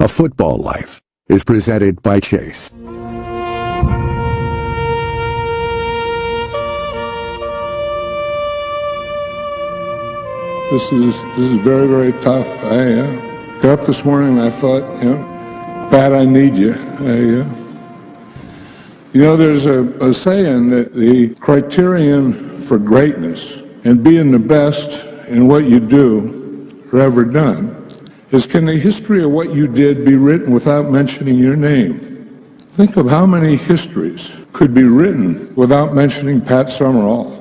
A Football Life is presented by Chase. This is very, very tough. I got up this morning and I thought, Pat, I need you. There's a saying that the criterion for greatness and being the best in what you do or ever done is, can the history of what you did be written without mentioning your name? Think of how many histories could be written without mentioning Pat Summerall.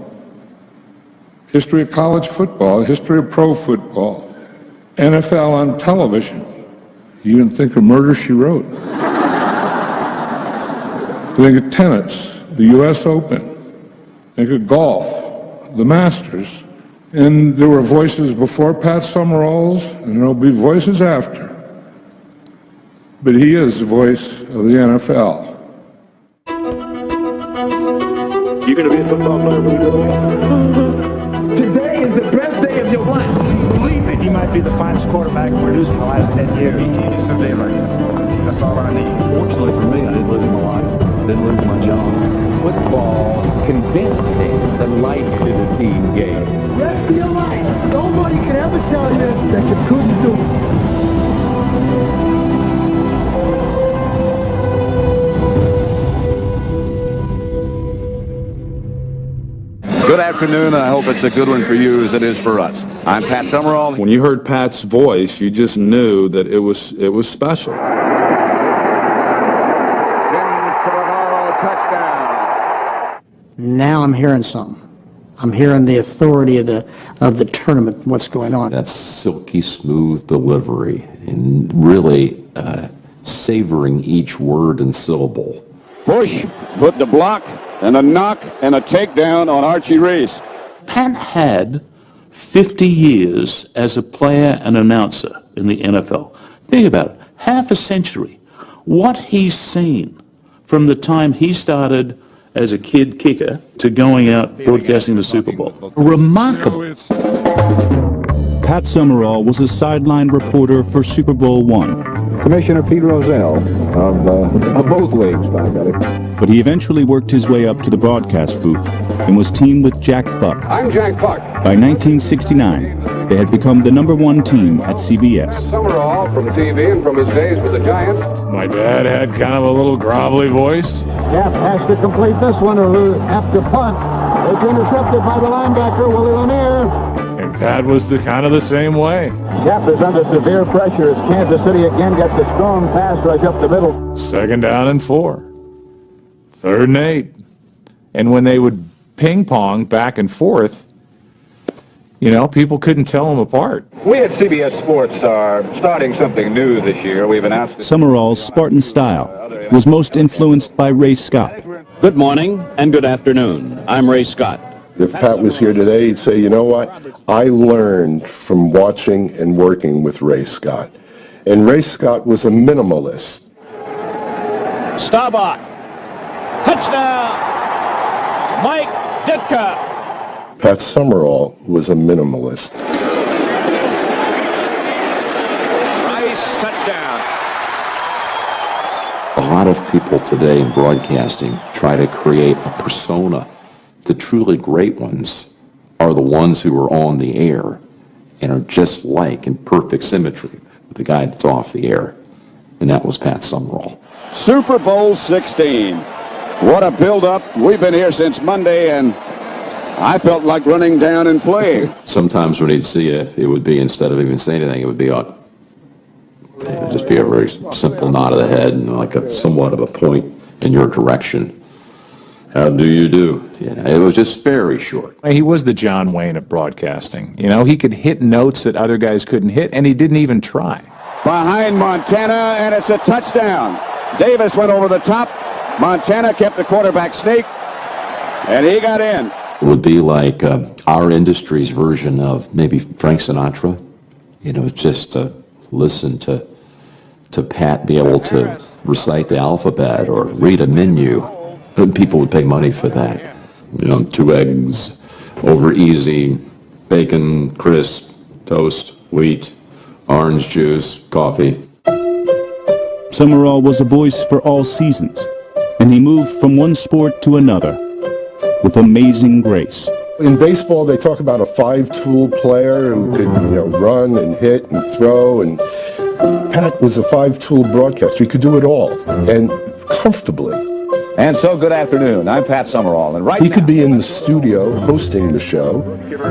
History of college football, history of pro football, NFL on television. You even think of Murder, She Wrote. Think of tennis, the U.S. Open. Think of golf, the Masters. And there were voices before Pat Summerall's, and there'll be voices after. But he is the voice of the NFL. You're going to be a football player when you grow up. Today is the best day of your life. Believe it. He might be the finest quarterback produced in the last 10 years. He needs a day like this. That's all I need. Fortunately for me, I didn't lose my life. Didn't lose my job. Football convinced me that life is a team game. Rest of your life, nobody can ever tell you that you couldn't do it. Good afternoon. I hope it's a good one for you as it is for us. I'm Pat Summerall. When you heard Pat's voice, you just knew that it was special. Touchdown. Now I'm hearing something. I'm hearing the authority of the tournament, what's going on. That silky smooth delivery and really savoring each word and syllable. Bush put the block and a knock and a takedown on Archie Reese. Pat had 50 years as a player and announcer in the NFL. Think about it. Half a century. What he's seen from the time he started as a kid kicker to going out broadcasting the Super Bowl. Remarkable. Pat Summerall was a sideline reporter for Super Bowl I. Commissioner Pete Rozelle of both leagues, by golly. But he eventually worked his way up to the broadcast booth and was teamed with Jack Buck. I'm Jack Buck. By 1969, they had become the #1 team at CBS. Pat Summerall from TV and from his days with the Giants. My dad had kind of a little grovelly voice. Jeff has to complete this one or have to punt. It's intercepted by the linebacker, Willie Lanier. And Pat was the same way. Jeff is under severe pressure as Kansas City again gets a strong pass rush up the middle. 2nd down and 4. 3rd and 8. And when they would ping pong back and forth, people couldn't tell them apart. We at CBS Sports are starting something new this year. We've announced it. Summerall's Spartan style was most influenced by Ray Scott. Good morning and good afternoon. I'm Ray Scott. If Pat was here today, he'd say, you know what? I learned from watching and working with Ray Scott. And Ray Scott was a minimalist. Staubach. Touchdown. Mike Ditka. Pat Summerall was a minimalist. Rice, touchdown. A lot of people today in broadcasting try to create a persona. The truly great ones are the ones who are on the air and are just like in perfect symmetry with the guy that's off the air. And that was Pat Summerall. Super Bowl 16. What a build-up. We've been here since Monday, and I felt like running down and playing. Sometimes when he'd see you, it would be, instead of even saying anything, it would just be a very simple nod of the head and like somewhat of a point in your direction. How do you do? It was just very short. He was the John Wayne of broadcasting. He could hit notes that other guys couldn't hit, and he didn't even try. Behind Montana, and it's a touchdown. Davis went over the top. Montana kept the quarterback snake, and he got in. It would be like our industry's version of maybe Frank Sinatra. Just to listen to Pat be able to recite the alphabet or read a menu. People would pay money for that. 2 eggs, over easy, bacon, crisp, toast, wheat, orange juice, coffee. Summerall was a voice for all seasons, and he moved from one sport to another with amazing grace. In baseball, they talk about a five-tool player who could, run and hit and throw. And Pat was a five-tool broadcaster. He could do it all, and comfortably. And so, good afternoon. I'm Pat Summerall, and He could be in the studio hosting the show.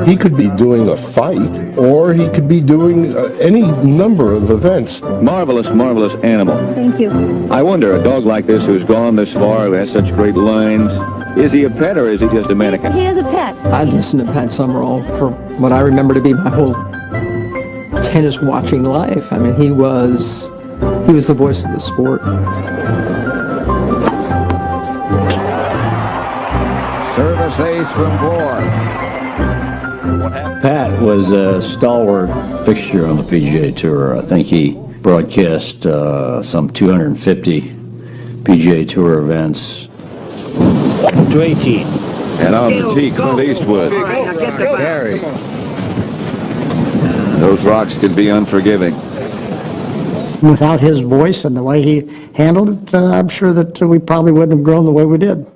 He could be doing a fight, or he could be doing any number of events. Marvelous, marvelous animal. Thank you. I wonder, a dog like this who's gone this far, who has such great lines, is he a pet or is he just a mannequin? He is a pet. I listened to Pat Summerall for what I remember to be my whole tennis watching life. I mean, he was the voice of the sport. Service ace from four. Pat was a stalwart fixture on the PGA Tour. I think he broadcast some 250 PGA Tour events. To 18. And on the tee, Clint Eastwood. Carry. Those rocks can be unforgiving. Without his voice and the way he handled it, I'm sure that we probably wouldn't have grown the way we did.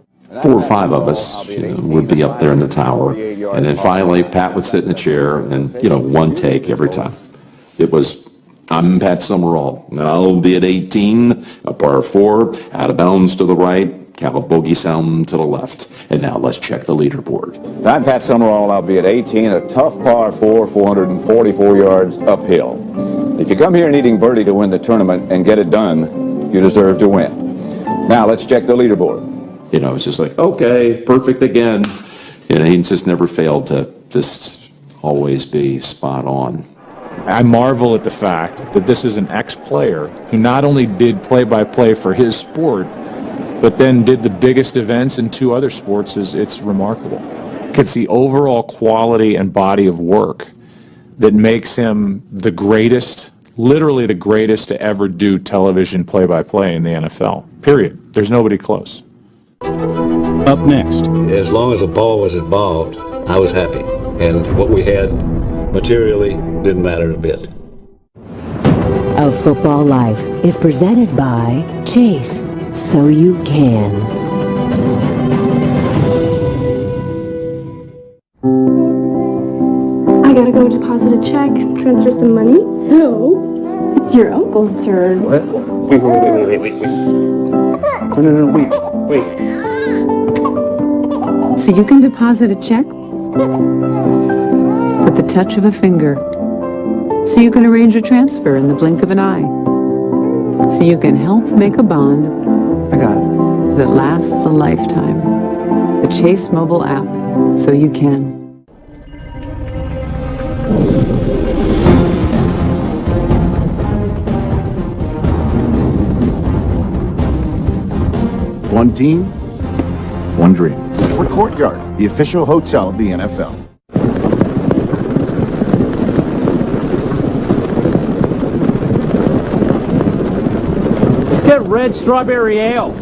4 or 5 of us would be up there in the tower, and then finally Pat would sit in a chair and, one take every time. It was, I'm Pat Summerall, and I'll be at 18, a par 4, out of bounds to the right, have a bogey sound to the left, and now let's check the leaderboard. I'm Pat Summerall, and I'll be at 18, a tough par 4, 444 yards uphill. If you come here needing birdie to win the tournament and get it done, you deserve to win. Now let's check the leaderboard. It's just like, okay, perfect again. He just never failed to just always be spot on. I marvel at the fact that this is an ex-player who not only did play-by-play for his sport, but then did the biggest events in 2 other sports. It's remarkable. It's the overall quality and body of work that makes him the greatest, literally the greatest to ever do television play-by-play in the NFL, period. There's nobody close. Up next. As long as the ball was involved, I was happy. And what we had materially didn't matter a bit. A Football Life is presented by Chase, so you can. I gotta go deposit a check, transfer some money. So, it's your uncle's turn. What? Wait. No, wait. So you can deposit a check with the touch of a finger. So you can arrange a transfer in the blink of an eye. So you can help make a bond that lasts a lifetime. The Chase mobile app, so you can. One team, one dream. We're Courtyard, the official hotel of the NFL. Let's get red strawberry ale.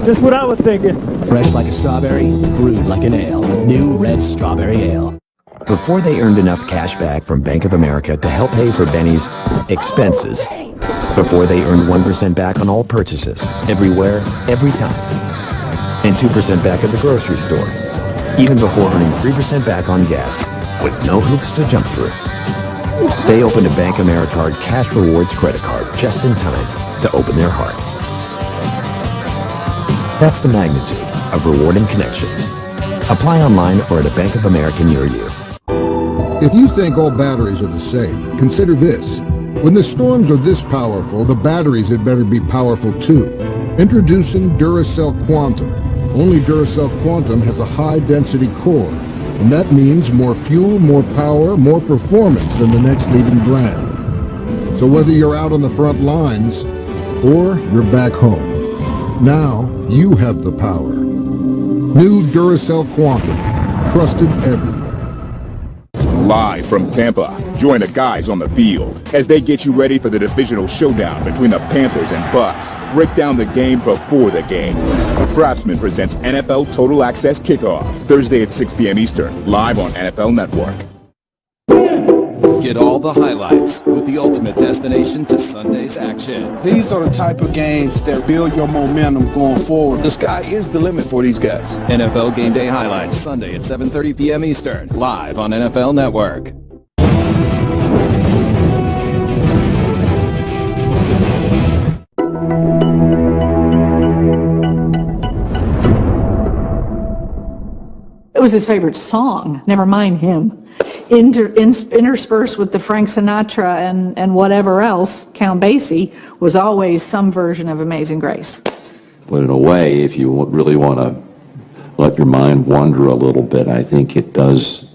Just what I was thinking. Fresh like a strawberry, brewed like an ale. New Red Strawberry Ale. Before they earned enough cash back from Bank of America to help pay for Benny's expenses. Before they earned 1% back on all purchases, everywhere, every time. And 2% back at the grocery store. Even before earning 3% back on gas, with no hoops to jump through. They opened a Bank Americard Cash Rewards credit card just in time to open their hearts. That's the magnitude of rewarding connections. Apply online or at a Bank of America near you. If you think all batteries are the same, consider this. When the storms are this powerful, the batteries had better be powerful too. Introducing Duracell Quantum. Only Duracell Quantum has a high-density core, and that means more fuel, more power, more performance than the next leading brand. So whether you're out on the front lines or you're back home, now you have the power. New Duracell Quantum, trusted everywhere. Live from Tampa, join the guys on the field as they get you ready for the divisional showdown between the Panthers and Bucks. Break down the game before the game. Craftsman presents NFL Total Access Kickoff, Thursday at 6 p.m. Eastern, live on NFL Network. Get all the highlights with the ultimate destination to Sunday's action. These are the type of games that build your momentum going forward. The sky is the limit for these guys. NFL Game Day highlights Sunday at 7:30 p.m. Eastern, live on NFL Network. It was his favorite song, never mind him. Interspersed with the Frank Sinatra and whatever else, Count Basie was always some version of Amazing Grace. But in a way, if you really want to let your mind wander a little bit, I think it does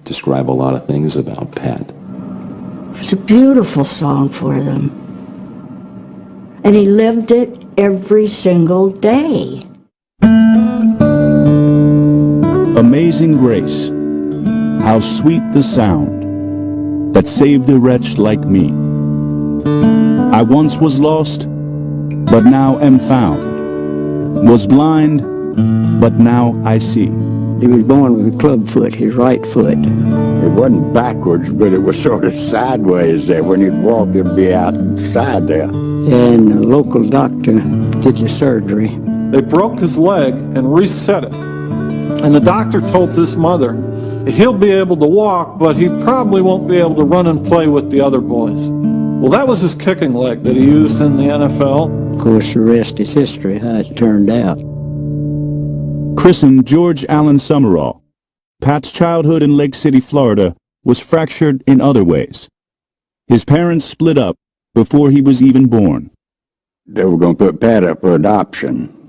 describe a lot of things about Pat. It's a beautiful song for them. And he lived it every single day. Amazing grace, how sweet the sound that saved a wretch like me. I once was lost, but now am found. Was blind, but now I see. He was born with a club foot, his right foot. It wasn't backwards, but it was sort of sideways there. When he'd walk, it'd be outside there. And a local doctor did the surgery. They broke his leg and reset it. And the doctor told his mother, he'll be able to walk, but he probably won't be able to run and play with the other boys. Well, that was his kicking leg that he used in the NFL. Of course, the rest is history, how it turned out. Christened George Allen Summerall, Pat's childhood in Lake City, Florida, was fractured in other ways. His parents split up before he was even born. They were going to put Pat up for adoption,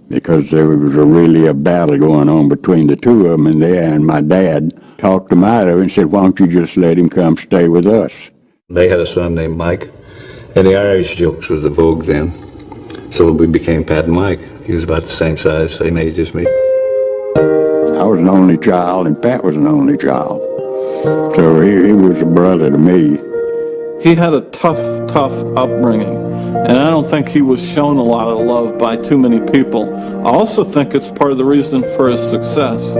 because there was really a battle going on between the two of them, and my dad talked him out of it and said, why don't you just let him come stay with us? They had a son named Mike, and the Irish jokes was the vogue then. So we became Pat and Mike. He was about the same size, same age as me. I was an only child, and Pat was an only child. So he was a brother to me. He had a tough upbringing, and I don't think he was shown a lot of love by too many people. I also think it's part of the reason for his success.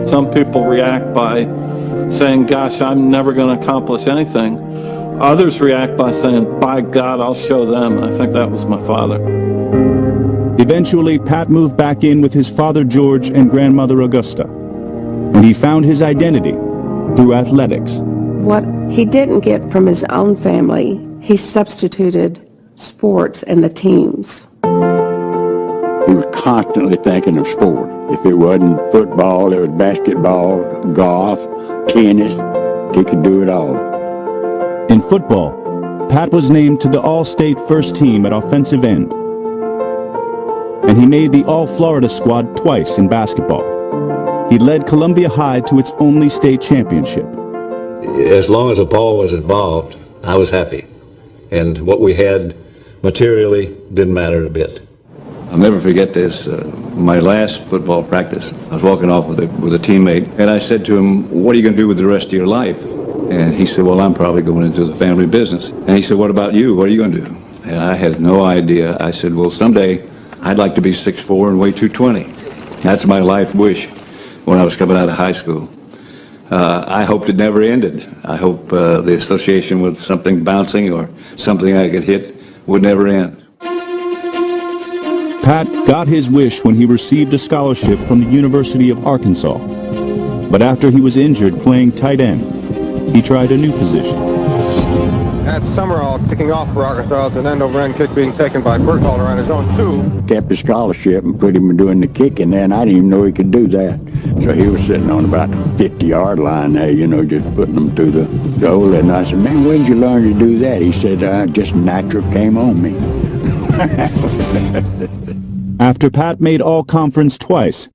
Some people react by saying, gosh, I'm never going to accomplish anything. Others react by saying, by God, I'll show them, and I think that was my father. Eventually, Pat moved back in with his father George and grandmother Augusta, and he found his identity through athletics. What he didn't get from his own family, he substituted sports and the teams. He was constantly thinking of sport. If it wasn't football, it was basketball, golf, tennis. He could do it all. In football, Pat was named to the All-State first team at offensive end. And he made the All-Florida squad twice in basketball. He led Columbia High to its only state championship. As long as the ball was involved, I was happy. And what we had materially didn't matter a bit. I'll never forget this. My last football practice, I was walking off with a teammate, and I said to him, what are you going to do with the rest of your life? And he said, well, I'm probably going into the family business. And he said, what about you? What are you going to do? And I had no idea. I said, well, someday I'd like to be 6'4" and weigh 220. That's my life wish when I was coming out of high school. I hoped it never ended. I hope the association with something bouncing or something I could hit would never end. Pat got his wish when he received a scholarship from the University of Arkansas. But after he was injured playing tight end, he tried a new position. At Summerall, kicking off for Arkansas, it's an end-over-end kick being taken by Burkhalter on his own 2. Kept his scholarship and put him doing the kicking there, and I didn't even know he could do that. So he was sitting on about the 50-yard line there, you know, just putting them through the goal. And I said, man, when did you learn to do that? He said, just natural came on me. After Pat made All-Conference twice,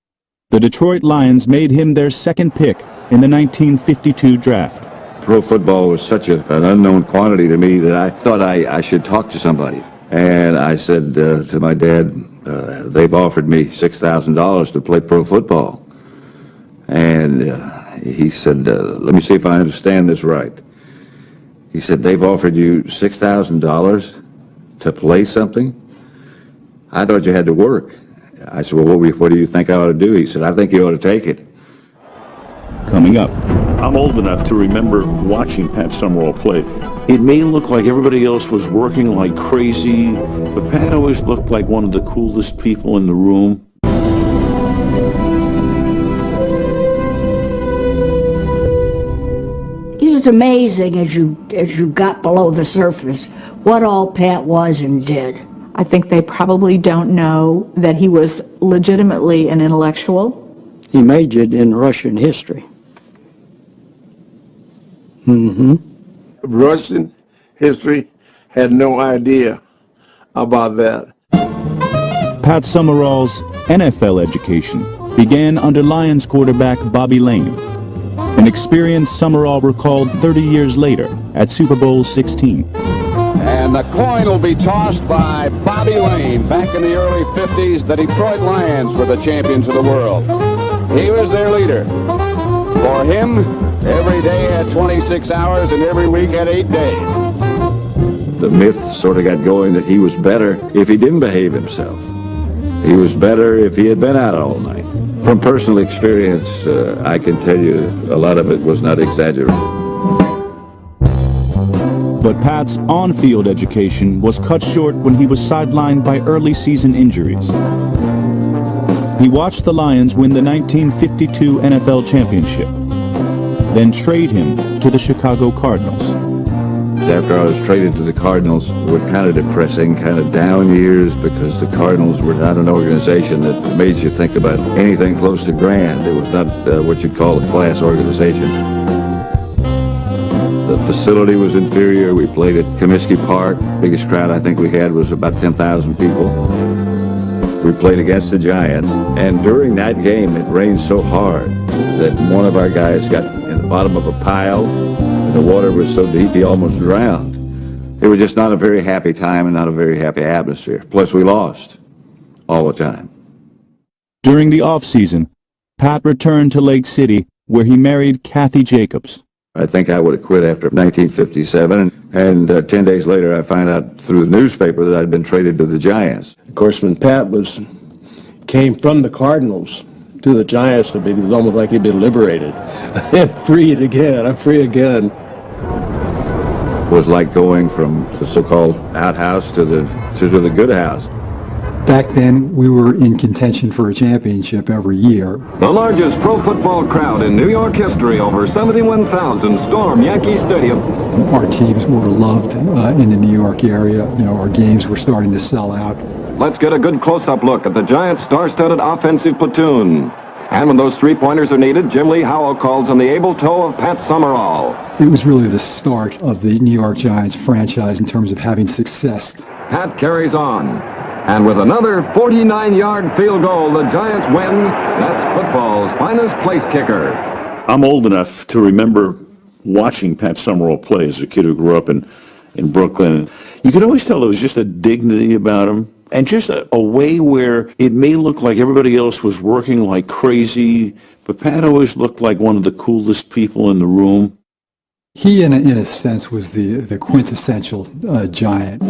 the Detroit Lions made him their second pick in the 1952 draft. Pro football was such an unknown quantity to me that I thought I should talk to somebody. And I said to my dad, they've offered me $6,000 to play pro football. And he said, let me see if I understand this right. He said, they've offered you $6,000 to play something? I thought you had to work. I said, well, what do you think I ought to do? He said, I think you ought to take it. coming up. I'm old enough to remember watching Pat Summerall play. It may look like everybody else was working like crazy, but Pat always looked like one of the coolest people in the room. It was amazing as you got below the surface what all Pat was and did. I think they probably don't know that he was legitimately an intellectual. He majored in Russian history. Russian history, had no idea about that. Pat Summerall's NFL education began under Lions quarterback Bobby Lane, an experience Summerall recalled 30 years later at Super Bowl 16. And the coin will be tossed by Bobby Lane. Back in the early 50s, the Detroit Lions were the champions of the world. He was their leader. For him, every day had 26 hours and every week had 8 days. The myth sort of got going that he was better if he didn't behave himself. He was better if he had been out all night. From personal experience, I can tell you a lot of it was not exaggerated. But Pat's on-field education was cut short when he was sidelined by early season injuries. He watched the Lions win the 1952 NFL championship, then trade him to the Chicago Cardinals. After I was traded to the Cardinals, it was kind of depressing, kind of down years, because the Cardinals were not an organization that made you think about anything close to grand. It was not what you'd call a class organization. The facility was inferior. We played at Comiskey Park. Biggest crowd I think we had was about 10,000 people. We played against the Giants, and during that game it rained so hard that one of our guys got in the bottom of a pile, and the water was so deep he almost drowned. It was just not a very happy time and not a very happy atmosphere. Plus we lost all the time. During the off-season, Pat returned to Lake City, where he married Kathy Jacobs. I think I would have quit after 1957, and 10 days later I found out through the newspaper that I'd been traded to the Giants. Of course, when Pat came from the Cardinals to the Giants, it was almost like he'd been liberated. I'm free again. I'm free again. It was like going from the so-called outhouse to the good house. Back then, we were in contention for a championship every year. The largest pro football crowd in New York history, over 71,000, stormed Yankee Stadium. Our teams were loved in the New York area. You know, our games were starting to sell out. Let's get a good close-up look at the Giants' star-studded offensive platoon. And when those three-pointers are needed, Jim Lee Howell calls on the able toe of Pat Summerall. It was really the start of the New York Giants franchise in terms of having success. Pat carries on. And with another 49-yard field goal, the Giants win. That's football's finest place kicker. I'm old enough to remember watching Pat Summerall play as a kid who grew up in Brooklyn. You could always tell there was just a dignity about him, and just a way where it may look like everybody else was working like crazy, but Pat always looked like one of the coolest people in the room. He, in a sense, was the quintessential Giant.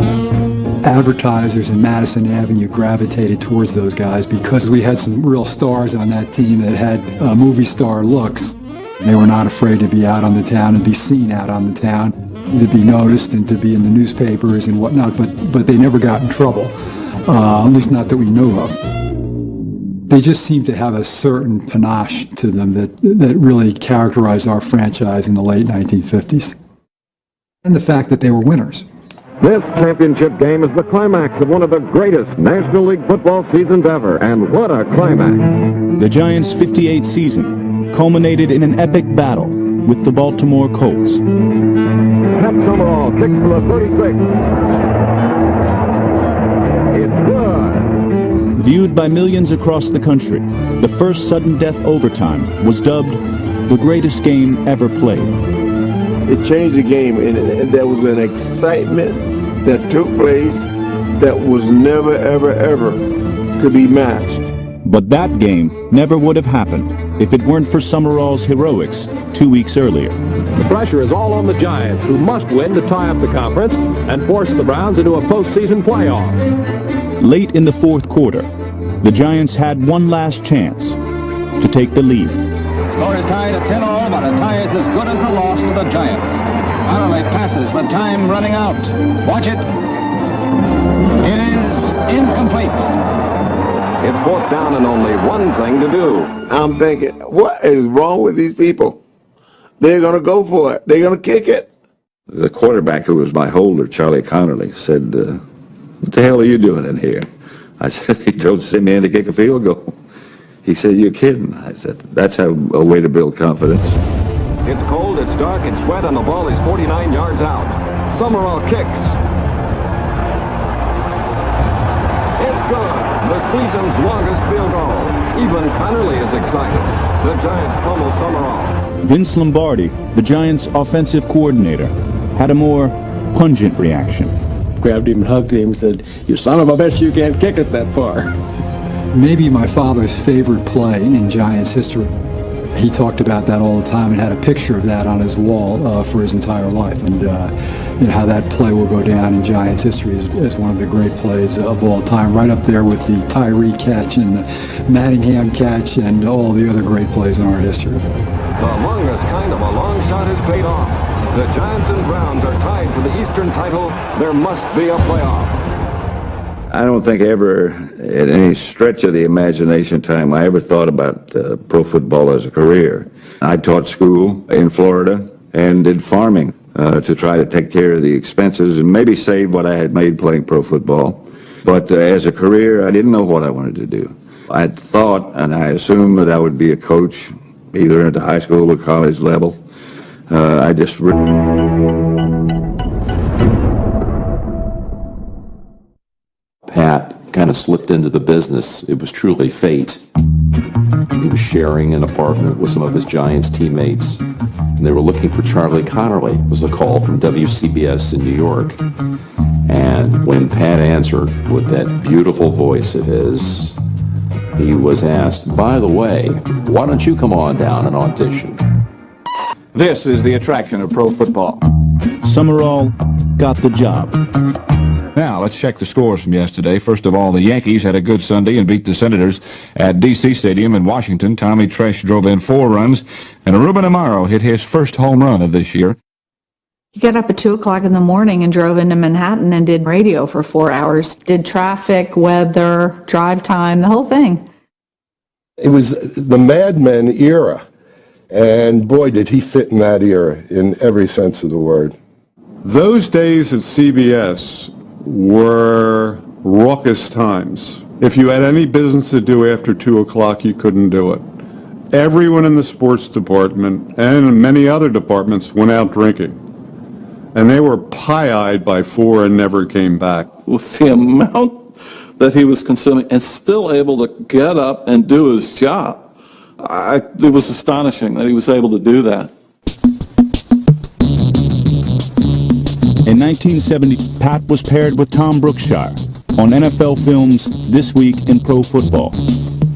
Advertisers in Madison Avenue gravitated towards those guys because we had some real stars on that team that had movie star looks. They were not afraid to be out on the town and be seen out on the town, to be noticed and to be in the newspapers and whatnot, but they never got in trouble, at least not that we knew of. They just seemed to have a certain panache to them that really characterized our franchise in the late 1950s. And the fact that they were winners. This championship game is the climax of one of the greatest National League football seasons ever, and what a climax. The Giants' 58 season culminated in an epic battle with the Baltimore Colts. Pat Summerall kicks from the 36. It's good. Viewed by millions across the country, the first sudden death overtime was dubbed the greatest game ever played. It changed the game, and there was an excitement that took place that was never, ever, ever could be matched. But that game never would have happened if it weren't for Summerall's heroics 2 weeks earlier. The pressure is all on the Giants, who must win to tie up the conference and force the Browns into a postseason playoff. Late in the fourth quarter, the Giants had one last chance to take the lead. score is tied at 10-all, but a tie is as good as a loss to the Giants. Connerly passes, but time running out. Watch it. It is incomplete. It's fourth down and only one thing to do. I'm thinking, what is wrong with these people? They're going to go for it. They're going to kick it. The quarterback, who was my holder, Charlie Connerly, said, what the hell are you doing in here? I said, he told send me in to kick a field goal. He said, you're kidding. I said, that's a way to build confidence. It's cold, it's dark, it's wet, and the ball is 49 yards out. Summerall kicks. It's good. The season's longest field goal. Even Connerly is excited. The Giants pummel Summerall. Vince Lombardi, the Giants' offensive coordinator, had a more pungent reaction. Grabbed him and hugged him and said, you son of a bitch, you can't kick it that far. Maybe my father's favorite play in Giants history. He talked about that all the time and had a picture of that on his wall for his entire life. And how that play will go down in Giants history as one of the great plays of all time, right up there with the Tyree catch and the Manningham catch and all the other great plays in our history. The longest kind of a long shot has paid off. The Giants and Browns are tied for the Eastern title. There must be a playoff. I don't think ever, at any stretch of the imagination time, I ever thought about pro football as a career. I taught school in Florida and did farming to try to take care of the expenses and maybe save what I had made playing pro football. But as a career, I didn't know what I wanted to do. I thought, and I assumed, that I would be a coach, either at the high school or college level. I just... Pat kind of slipped into the business. It was truly fate. He was sharing an apartment with some of his Giants teammates, and they were looking for Charlie Connerly. It was a call from WCBS in New York. And when Pat answered with that beautiful voice of his, he was asked, by the way, why don't you come on down and audition? This is the attraction of pro football. Summerall got the job. Now, let's check the scores from yesterday. First of all, the Yankees had a good Sunday and beat the Senators at D.C. Stadium in Washington. Tommy Tresh drove in 4 runs, and Ruben Amaro hit his first home run of this year. He got up at 2 o'clock in the morning and drove into Manhattan and did radio for 4 hours. Did traffic, weather, drive time, the whole thing. It was the Mad Men era, and boy, did he fit in that era in every sense of the word. Those days at CBS were raucous times. If you had any business to do after 2 o'clock, you couldn't do it. Everyone in the sports department and many other departments went out drinking. And they were pie-eyed by 4 and never came back. With the amount that he was consuming and still able to get up and do his job, it was astonishing that he was able to do that. In 1970, Pat was paired with Tom Brookshire on NFL Films' This Week in Pro Football.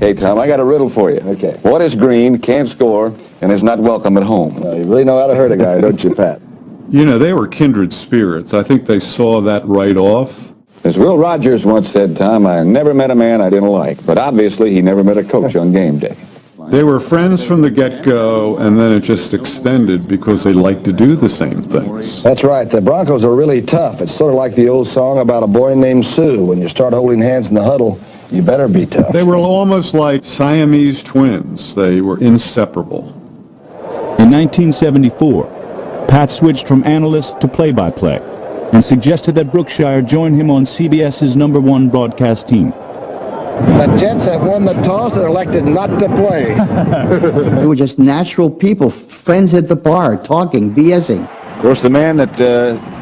Hey, Tom, I got a riddle for you. Okay. What is green, can't score, and is not welcome at home? Well, you really know how to hurt a guy, don't you, Pat? You know, they were kindred spirits. I think they saw that right off. As Will Rogers once said, Tom, I never met a man I didn't like, but obviously he never met a coach on game day. They were friends from the get-go, and then it just extended because they liked to do the same things. That's right. The Broncos are really tough. It's sort of like the old song about a boy named Sue. When you start holding hands in the huddle, you better be tough. They were almost like Siamese twins. They were inseparable. In 1974, Pat switched from analyst to play-by-play and suggested that Brookshire join him on CBS's #1 broadcast team. The Jets have won the toss and elected not to play. They were just natural people, friends at the bar, talking, BSing. Of course, the man that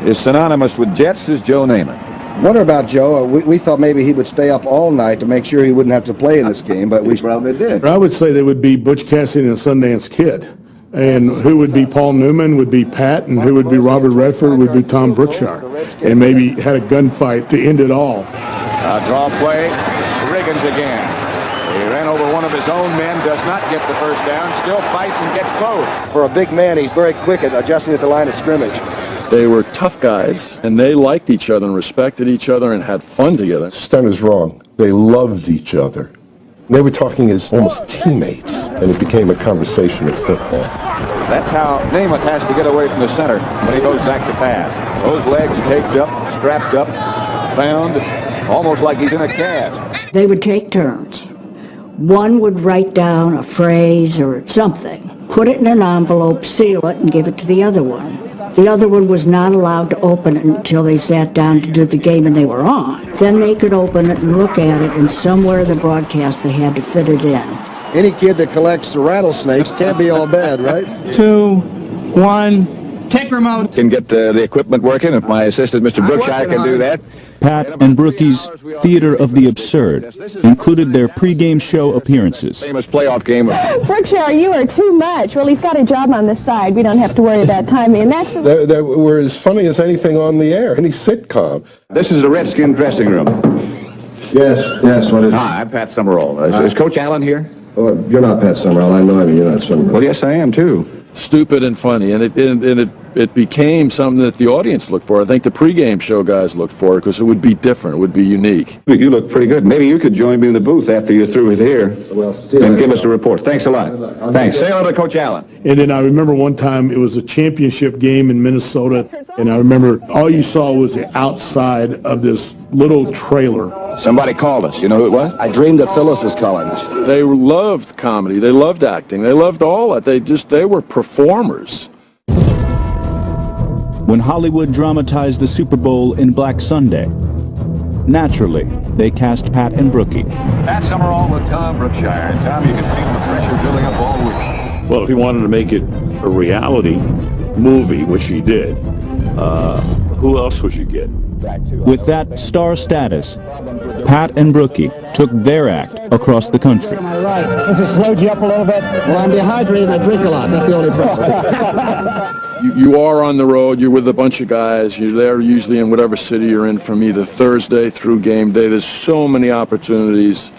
is synonymous with Jets is Joe Namath. Wonder about Joe. We thought maybe he would stay up all night to make sure he wouldn't have to play in this game, but we probably did. I would say they would be Butch Cassidy and the Sundance Kid. And who would be Paul Newman would be Pat, and who would be Robert Redford would be Tom Brookshire. And maybe had a gunfight to end it all. Draw play. Riggins again. He ran over one of his own men, does not get the first down, still fights and gets both. For a big man, he's very quick at adjusting at the line of scrimmage. They were tough guys, and they liked each other and respected each other and had fun together. Sten is wrong. They loved each other. They were talking as almost teammates, and it became a conversation of football. That's how Namath has to get away from the center when he goes back to pass. Those legs taped up, strapped up, bound, almost like he's in a cast. They would take turns. One would write down a phrase or something, put it in an envelope, seal it, and give it to the other one. The other one was not allowed to open it until they sat down to do the game and they were on. Then they could open it and look at it, and somewhere in the broadcast they had to fit it in. Any kid that collects the rattlesnakes can't be all bad, right? 2, 1, take remote. Can get the equipment working if my assistant, Mr. Brookshire, can do that. Pat and Brookie's Theater of the Absurd included their pregame show appearances. Famous playoff game. Brookshire, you are too much. Well, he's got a job on the side. We don't have to worry about timing. And that's They were as funny as anything on the air, any sitcom. This is the Redskin dressing room. Yes, what is it? Hi, I'm Pat Summerall. Is Coach Allen here? Oh, you're not Pat Summerall. I know him. You're not Summerall. Well, yes, I am, too. Stupid and funny, and it became something that the audience looked for. I think the pregame show guys looked for it because it would be different, it would be unique. You look pretty good. Maybe you could join me in the booth after you're through with here and give us a report. Thanks a lot. Thanks. Say hello to Coach Allen. And then I remember one time it was a championship game in Minnesota, and I remember all you saw was the outside of this little trailer. Somebody called us. You know who it was? I dreamed that Phyllis was calling us. They loved comedy, they loved acting, they loved all that. They were performers. When Hollywood dramatized the Super Bowl in Black Sunday, naturally, they cast Pat and Brookie. Pat Summerall with Tom Brookshire. Tom, you can feel the pressure building up all week. Well, if he wanted to make it a reality movie, which he did, who else would you get? With that star status, Pat and Brookie took their act across the country. Does it slow you up a little bit? Well, I'm dehydrated and I drink a lot. That's the only problem. You are on the road, you're with a bunch of guys, you're there usually in whatever city you're in from either Thursday through game day. There's so many opportunities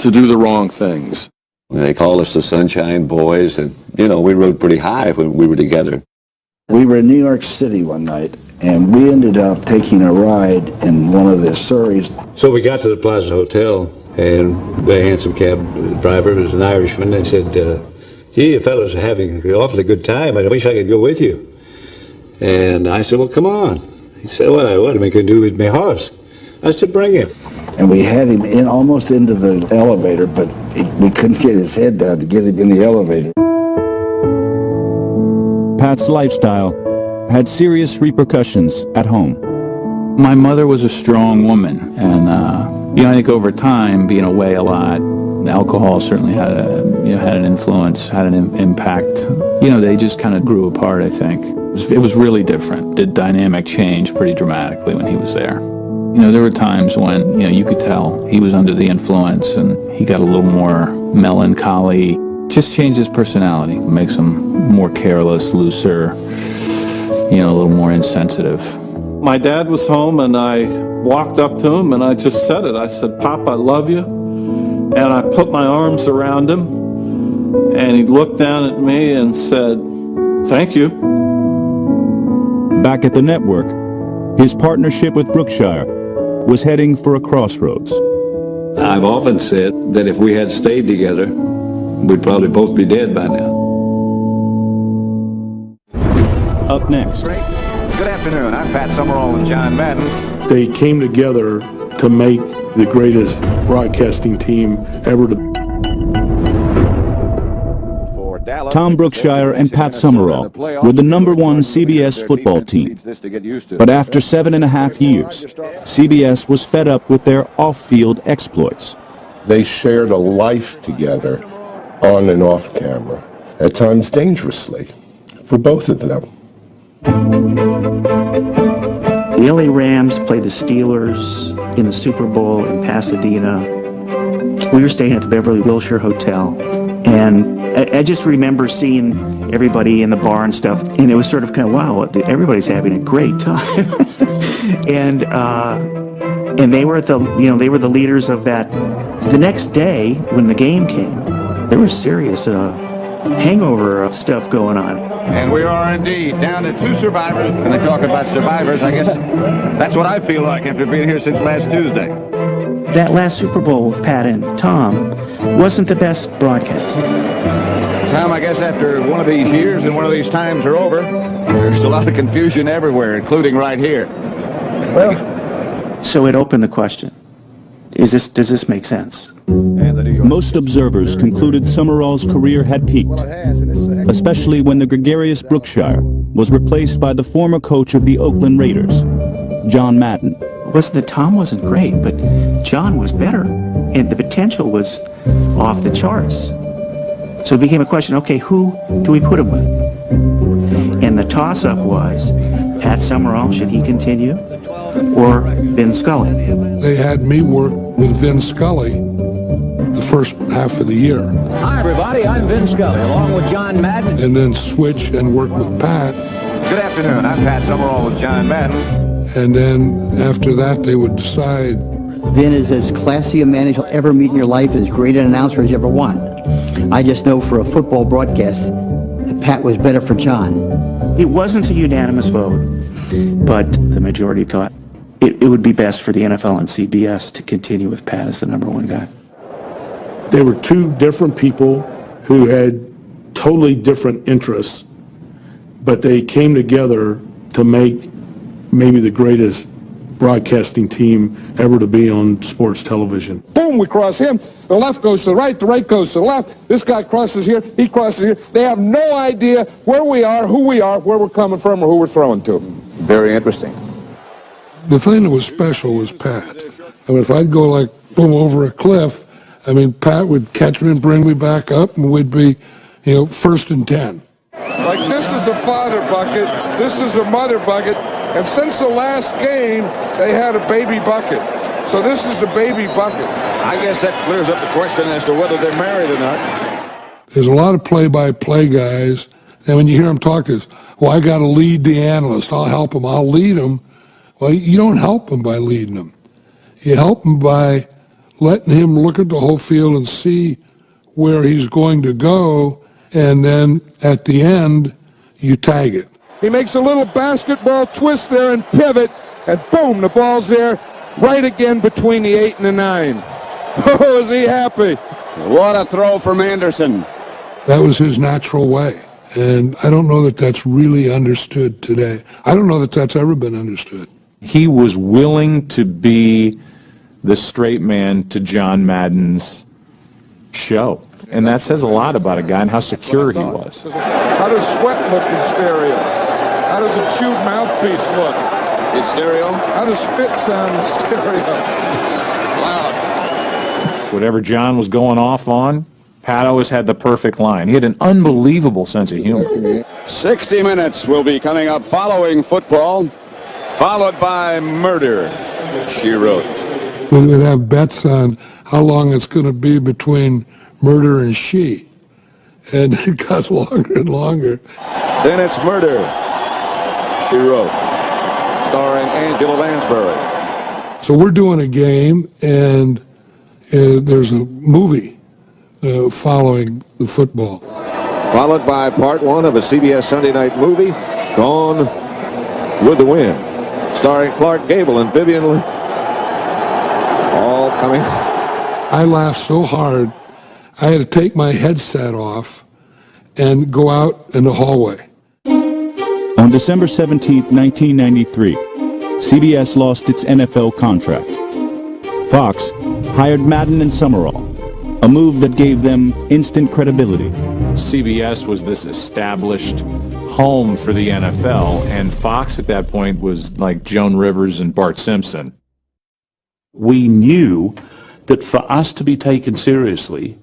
to do the wrong things. They call us the Sunshine Boys, and, you know, we rode pretty high when we were together. We were in New York City one night, and we ended up taking a ride in one of the Surreys. So we got to the Plaza Hotel, and the handsome cab driver was an Irishman. They said, gee, you fellows are having an awfully good time. I wish I could go with you. And I said, well, come on. He said, well, what am I going to do with my horse? I said, bring him. And we had him in almost into the elevator, but we couldn't get his head down to get him in the elevator. Pat's lifestyle had serious repercussions at home. My mother was a strong woman, and I think over time, being away a lot, alcohol certainly had an influence, had an impact. They just kind of grew apart, I think. It was really different. The dynamic changed pretty dramatically when he was there. There were times when, you could tell he was under the influence and he got a little more melancholy. Just changed his personality, makes him more careless, looser, a little more insensitive. My dad was home, and I walked up to him and I just said it. I said, Pop, I love you. And I put my arms around him, and he looked down at me and said, thank you. Back at the network, his partnership with Brookshire was heading for a crossroads. I've often said that if we had stayed together, we'd probably both be dead by now. Up next. Good afternoon. I'm Pat Summerall and John Madden. They came together to make the greatest broadcasting team ever to. Tom Brookshire and Pat Summerall were the #1 CBS football team. But after 7.5 years, CBS was fed up with their off-field exploits. They shared a life together on and off camera, at times dangerously, for both of them. The LA Rams played the Steelers in the Super Bowl in Pasadena. We were staying at the Beverly Wilshire Hotel, and I just remember seeing everybody in the bar and stuff, and it was sort of kind of, wow, everybody's having a great time. and they were they were the leaders of that. The next day, when the game came, there was serious hangover stuff going on. And we are indeed down to 2 survivors. And they talk about survivors, I guess that's what I feel like after being here since last Tuesday. that last Super Bowl with Pat and Tom wasn't the best broadcast. Tom, I guess after one of these years and one of these times are over, there's a lot of confusion everywhere, including right here. Well, so it opened the question, does this make sense? Most observers concluded Summerall's career had peaked, especially when the gregarious Brookshire was replaced by the former coach of the Oakland Raiders, John Madden. Tom wasn't great, but John was better, and the potential was off the charts. So it became a question, okay, who do we put him with? And the toss-up was, Pat Summerall, should he continue, or Vin Scully? They had me work with Vin Scully the first half of the year. Hi, everybody. I'm Vin Scully, along with John Madden. And then switch and work with Pat. Good afternoon. I'm Pat Summerall with John Madden. And then after that, they would decide. Vin is as classy a man as you'll ever meet in your life, as great an announcer as you ever want. I just know for a football broadcast that Pat was better for John. It wasn't a unanimous vote, but the majority thought it would be best for the NFL and CBS to continue with Pat as the number one guy. They were two different people who had totally different interests, but they came together to make maybe the greatest broadcasting team ever to be on sports television. Boom, we cross him. The left goes to the right goes to the left. This guy crosses here, he crosses here. They have no idea where we are, who we are, where we're coming from, or who we're throwing to. Very interesting. The thing that was special was Pat. I mean, if I'd go like boom over a cliff, I mean, Pat would catch me and bring me back up, and we'd be, 1st and 10. Like, this is a father bucket, this is a mother bucket, and since the last game, they had a baby bucket. So this is a baby bucket. I guess that clears up the question as to whether they're married or not. There's a lot of play-by-play guys, and when you hear them talk, it's, well, I got to lead the analyst. I'll help him. I'll lead him. Well, you don't help him by leading him. You help him by letting him look at the whole field and see where he's going to go, and then at the end, you tag it. He makes a little basketball twist there and pivot, and boom, the ball's there, right again between the 8 and the 9. Oh, is he happy? What a throw from Anderson. That was his natural way, and I don't know that that's really understood today. I don't know that that's ever been understood. He was willing to be the straight man to John Madden's show. And that says a lot about a guy and how secure he was. How does sweat look in stereo? How does a chewed mouthpiece look? In stereo? How does spit sound in stereo? Loud. Whatever John was going off on, Pat always had the perfect line. He had an unbelievable sense of humor. 60 minutes will be coming up following football, followed by murder, she wrote. We would have bets on how long it's going to be between murder and she. And it got longer and longer. Then it's Murder, she wrote, starring Angela Lansbury. So we're doing a game, and there's a movie following the football. Followed by part one of a CBS Sunday night movie, Gone with the Wind, starring Clark Gable and Vivian Leigh. All coming. I laughed so hard, I had to take my headset off and go out in the hallway. On December 17, 1993, CBS lost its NFL contract. Fox hired Madden and Summerall, a move that gave them instant credibility. CBS was this established home for the NFL, and Fox at that point was like Joan Rivers and Bart Simpson. We knew that for us to be taken seriously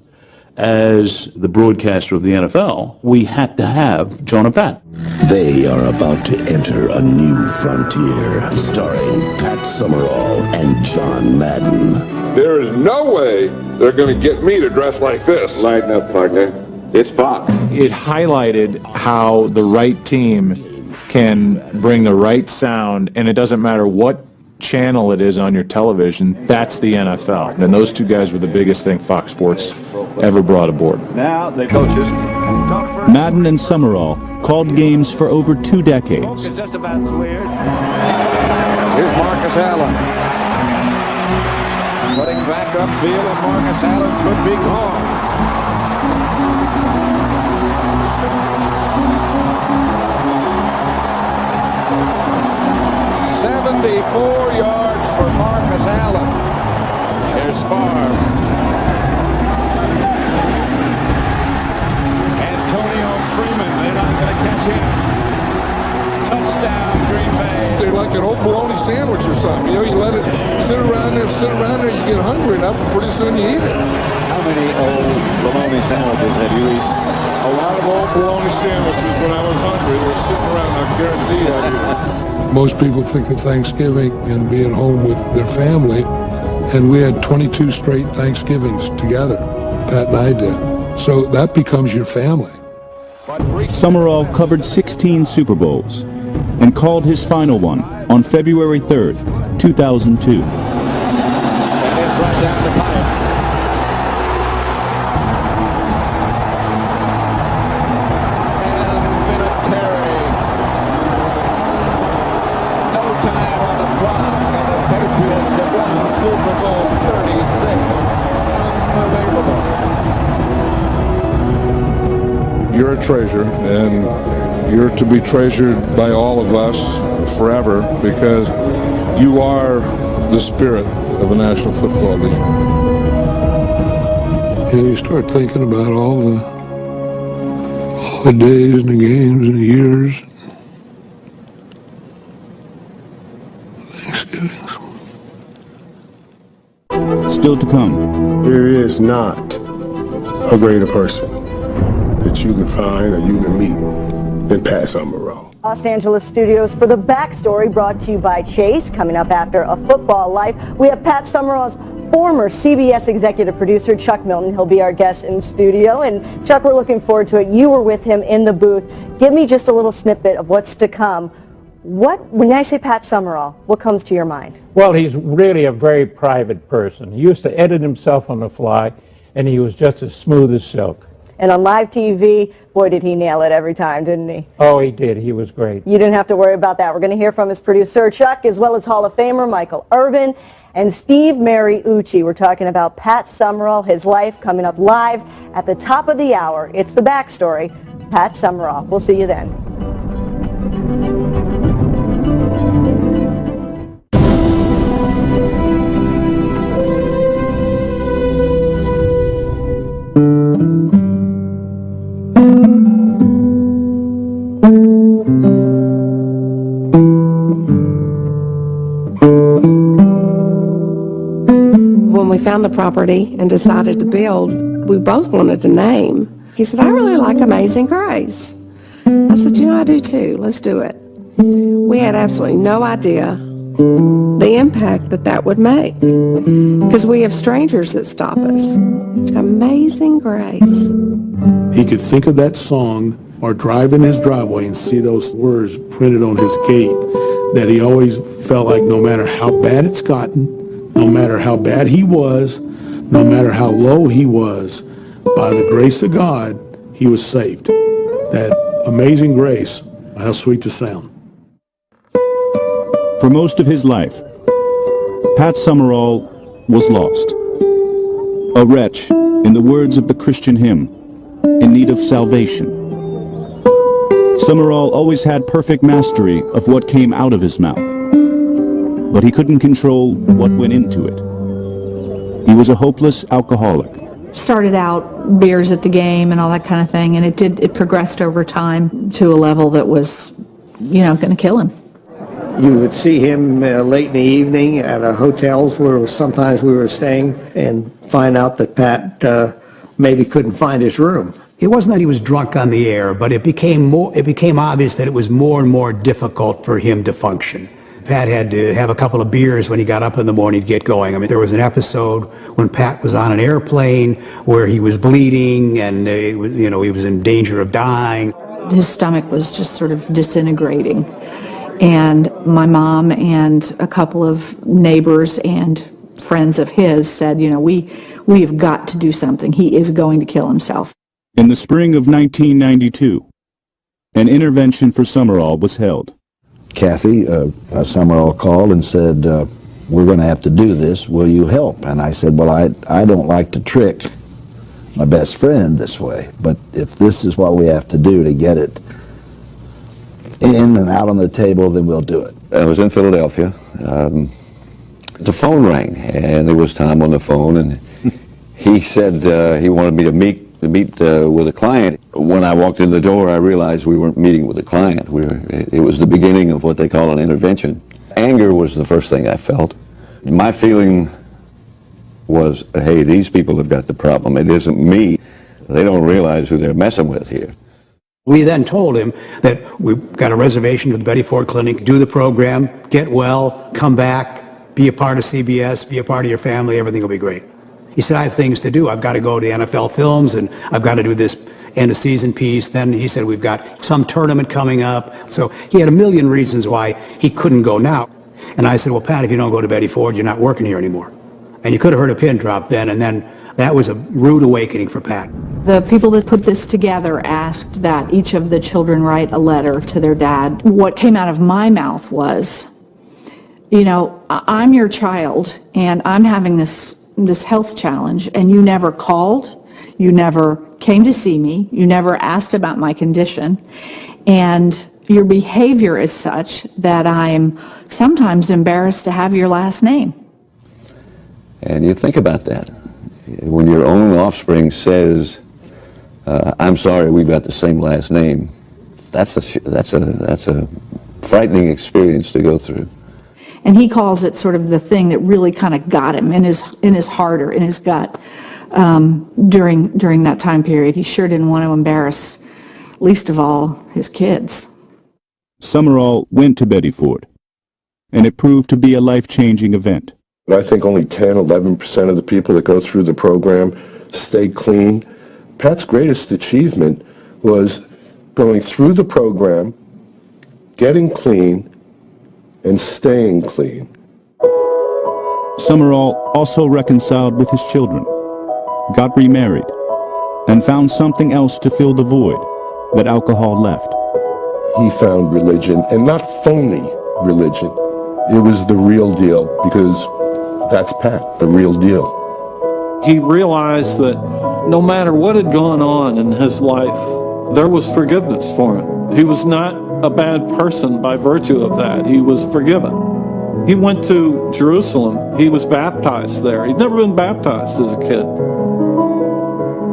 as the broadcaster of the NFL, we had to have John and Pat. They are about to enter a new frontier, starring Pat Summerall and John Madden. There is no way they're going to get me to dress like this. Lighten up, partner. It's Fox. It highlighted how the right team can bring the right sound, and it doesn't matter what channel it is on your television, that's the NFL. And those two guys were the biggest thing Fox Sports ever brought aboard. Now the coaches. Madden and Summerall called games for over 2 decades. It's just about cleared. Here's Marcus Allen. Cutting back upfield, and Marcus Allen could be gone. "74 yards for Marcus Allen." Here's Favre. Antonio Freeman, they're not going to catch him. Touchdown, Green Bay. They're like an old bologna sandwich or something. You know, you let it sit around there, you get hungry enough, and pretty soon you eat it. How many old bologna sandwiches have you eaten? A lot of old bologna sandwiches when I was hungry. They're sitting around, I guarantee you. Most people think of Thanksgiving and being home with their family, and we had 22 straight Thanksgivings together. Pat and I did. So that becomes your family. Summerall covered 16 Super Bowls and called his final one on February 3rd, 2002. And it's right down the pipe. And Vinatieri. No time on the clock, and the Patriots have won Super Bowl 36. Unbelievable. You're a treasure, and you're to be treasured by all of us forever because you are the spirit of the National Football League. You know, you start thinking about all the days and the games and the years. Thanksgivings. Still to come. There is not a greater person that you can find or you can meet than Pat Summerall. Los Angeles studios for the backstory brought to you by Chase. Coming up after A Football Life, we have Pat Summerall's former CBS executive producer, Chuck Milton. He'll be our guest in studio. And Chuck, we're looking forward to it. You were with him in the booth. Give me just a little snippet of what's to come. When I say Pat Summerall, what comes to your mind? Well, he's really a very private person. He used to edit himself on the fly, and he was just as smooth as silk. And on live TV, boy, did he nail it every time, didn't he? Oh, he did. He was great. You didn't have to worry about that. We're going to hear from his producer, Chuck, as well as Hall of Famer Michael Irvin and Steve Mariucci. We're talking about Pat Summerall, his life, coming up live at the top of the hour. It's the backstory. Pat Summerall. We'll see you then. When we found the property and decided to build, we both wanted a name. He said, "I really like Amazing Grace." I said, "You know, I do too. Let's do it." We had absolutely no idea the impact that would make because we have strangers that stop us. Amazing Grace. He could think of that song or drive in his driveway and see those words printed on his gate, that he always felt like no matter how bad it's gotten, no matter how bad he was, no matter how low he was, by the grace of God, he was saved. That amazing grace, how sweet the sound. For most of his life, Pat Summerall was lost. A wretch, in the words of the Christian hymn, in need of salvation. Summerall always had perfect mastery of what came out of his mouth, but he couldn't control what went into it. He was a hopeless alcoholic. Started out beers at the game and all that kind of thing, and it progressed over time to a level that was, going to kill him. You would see him late in the evening at hotels where sometimes we were staying and find out that Pat maybe couldn't find his room. It wasn't that he was drunk on the air, but it became obvious that it was more and more difficult for him to function. Pat had to have a couple of beers when he got up in the morning to get going. I mean, there was an episode when Pat was on an airplane where he was bleeding and he was in danger of dying. His stomach was just sort of disintegrating. And my mom and a couple of neighbors and friends of his said, we've got to do something. He is going to kill himself. In the spring of 1992, an intervention for Summerall was held. Kathy Summerall called and said, we're going to have to do this. Will you help? And I said, well, I don't like to trick my best friend this way, but if this is what we have to do to get it in and out on the table, then we'll do it. I was in Philadelphia. The phone rang, and there was Tom on the phone, and he said he wanted me to meet with a client. When I walked in the door, I realized we weren't meeting with a client. It was the beginning of what they call an intervention. Anger was the first thing I felt. My feeling was, hey, these people have got the problem. It isn't me. They don't realize who they're messing with here. We then told him that we've got a reservation at the Betty Ford Clinic, do the program, get well, come back, be a part of CBS, be a part of your family, everything will be great. He said, I have things to do. I've got to go to the NFL Films, and I've got to do this end of season piece. Then he said, we've got some tournament coming up. So he had a million reasons why he couldn't go now. And I said, well, Pat, if you don't go to Betty Ford, you're not working here anymore. And you could have heard a pin drop then, and then that was a rude awakening for Pat. The people that put this together asked that each of the children write a letter to their dad. What came out of my mouth was, you know, I'm your child, and I'm having this health challenge, and you never called, you never came to see me, you never asked about my condition, and your behavior is such that I'm sometimes embarrassed to have your last name. And you think about that. When your own offspring says, I'm sorry, we've got the same last name, that's a frightening experience to go through. And he calls it sort of the thing that really kind of got him in his heart or in his gut during that time period. He sure didn't want to embarrass, least of all, his kids. Summerall went to Betty Ford, and it proved to be a life-changing event. I think only 10, 11% of the people that go through the program stay clean. Pat's greatest achievement was going through the program, getting clean, and staying clean. Summerall also reconciled with his children, got remarried, and found something else to fill the void that alcohol left. He found religion, and not phony religion. It was the real deal, because that's Pat, the real deal. He realized that no matter what had gone on in his life, there was forgiveness for him. He was not a bad person by virtue of that. He was forgiven. He went to Jerusalem. He was baptized there. He'd never been baptized as a kid.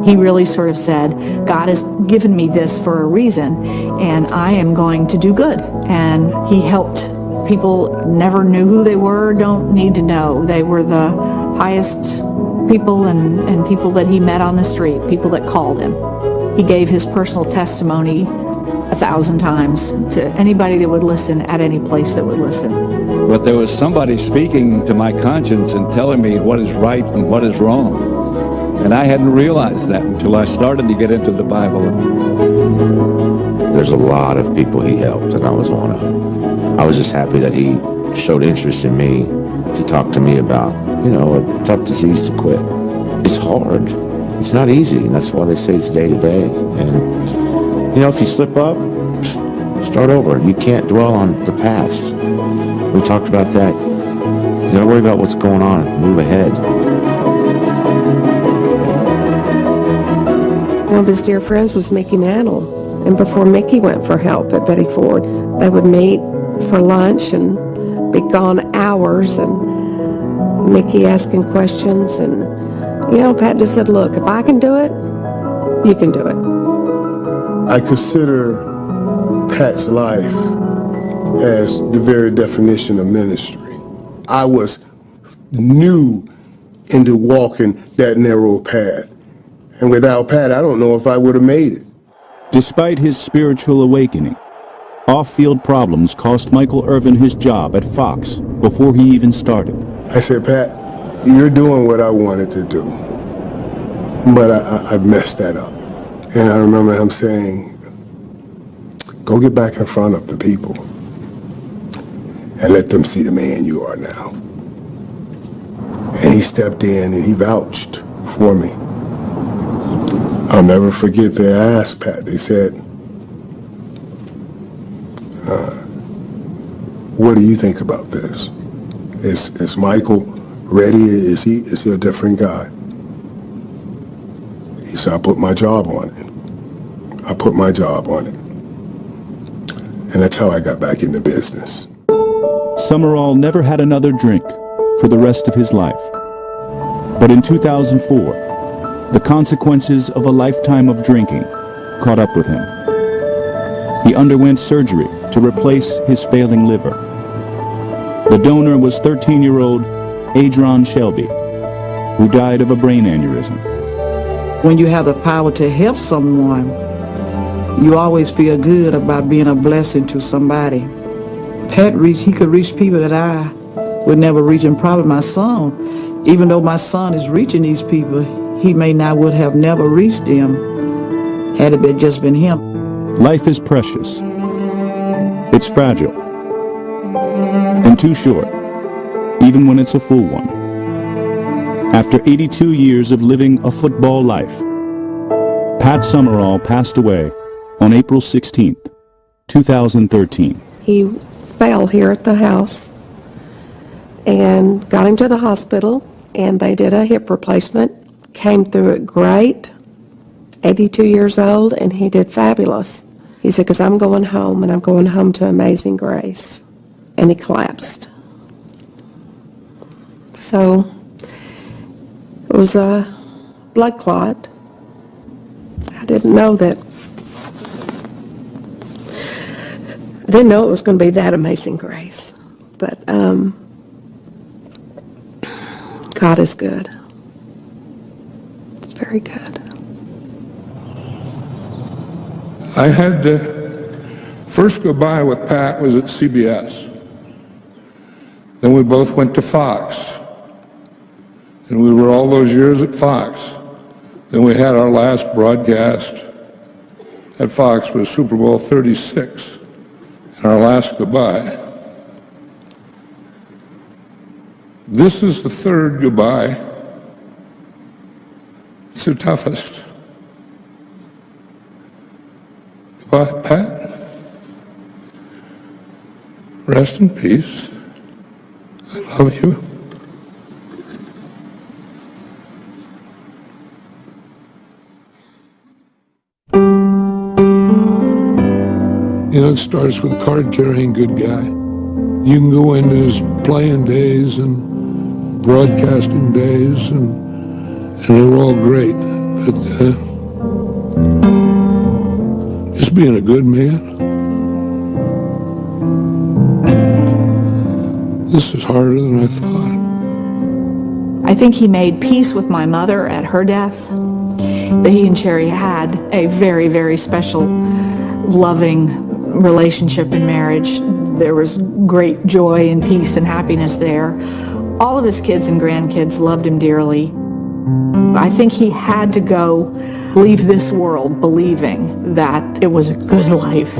He really sort of said, God has given me this for a reason, and I am going to do good. And he helped people never knew who they were, don't need to know. They were the highest people and people that he met on the street, people that called him. He gave his personal testimony 1,000 times to anybody that would listen at any place that would listen. But there was somebody speaking to my conscience and telling me what is right and what is wrong. And I hadn't realized that until I started to get into the Bible. There's a lot of people he helped, and I was one of them. I was just happy that he showed interest in me to talk to me about, you know, a tough disease to quit. It's hard. It's not easy, and that's why they say it's day to day. And, you know, if you slip up, start over. You can't dwell on the past. We talked about that. You gotta worry about what's going on. Move ahead. One of his dear friends was Mickey Mantle, and before Mickey went for help at Betty Ford, they would meet for lunch and be gone hours, and Mickey asking questions, and, you know, Pat just said, look, if I can do it, you can do it. I consider Pat's life as the very definition of ministry. I was new into walking that narrow path. And without Pat, I don't know if I would have made it. Despite his spiritual awakening, off-field problems cost Michael Irvin his job at Fox before he even started. I said, Pat, you're doing what I wanted to do, but I messed that up. And I remember him saying, go get back in front of the people and let them see the man you are now. And he stepped in and he vouched for me. I'll never forget they asked Pat, they said, what do you think about this? Is Michael ready? Is he a different guy? He said, I put my job on it. I put my job on it. And that's how I got back into business. Summerall never had another drink for the rest of his life. But in 2004, the consequences of a lifetime of drinking caught up with him. He underwent surgery to replace his failing liver. The donor was 13-year-old Adron Shelby, who died of a brain aneurysm. When you have the power to help someone, you always feel good about being a blessing to somebody. Pat he could reach people that I would never reach, and probably my son. Even though my son is reaching these people, he may not would have never reached them had it just been him. Life is precious. It's fragile. And too short, even when it's a full one. After 82 years of living a football life, Pat Summerall passed away on April 16th, 2013. He fell here at the house and got him to the hospital, and they did a hip replacement. Came through it great. 82 years old, and he did fabulous. He said, because I'm going home, and I'm going home to Amazing Grace. And he collapsed. So it was a blood clot. I didn't know that. I didn't know it was going to be that Amazing Grace. But God is good. It's very good. I had to first goodbye with Pat was at CBS. Then we both went to Fox. And we were all those years at Fox. Then we had our last broadcast at Fox was Super Bowl 36. And our last goodbye. This is the third goodbye. It's the toughest. Goodbye, Pat. Rest in peace. I love you. You know, it starts with card-carrying good guy. You can go into his playing days and broadcasting days, and they were all great. But just being a good man. This is harder than I thought. I think he made peace with my mother at her death. He and Sherry had a very, very special, loving relationship and marriage. There was great joy and peace and happiness there. All of his kids and grandkids loved him dearly. I think he had to go leave this world believing that it was a good life.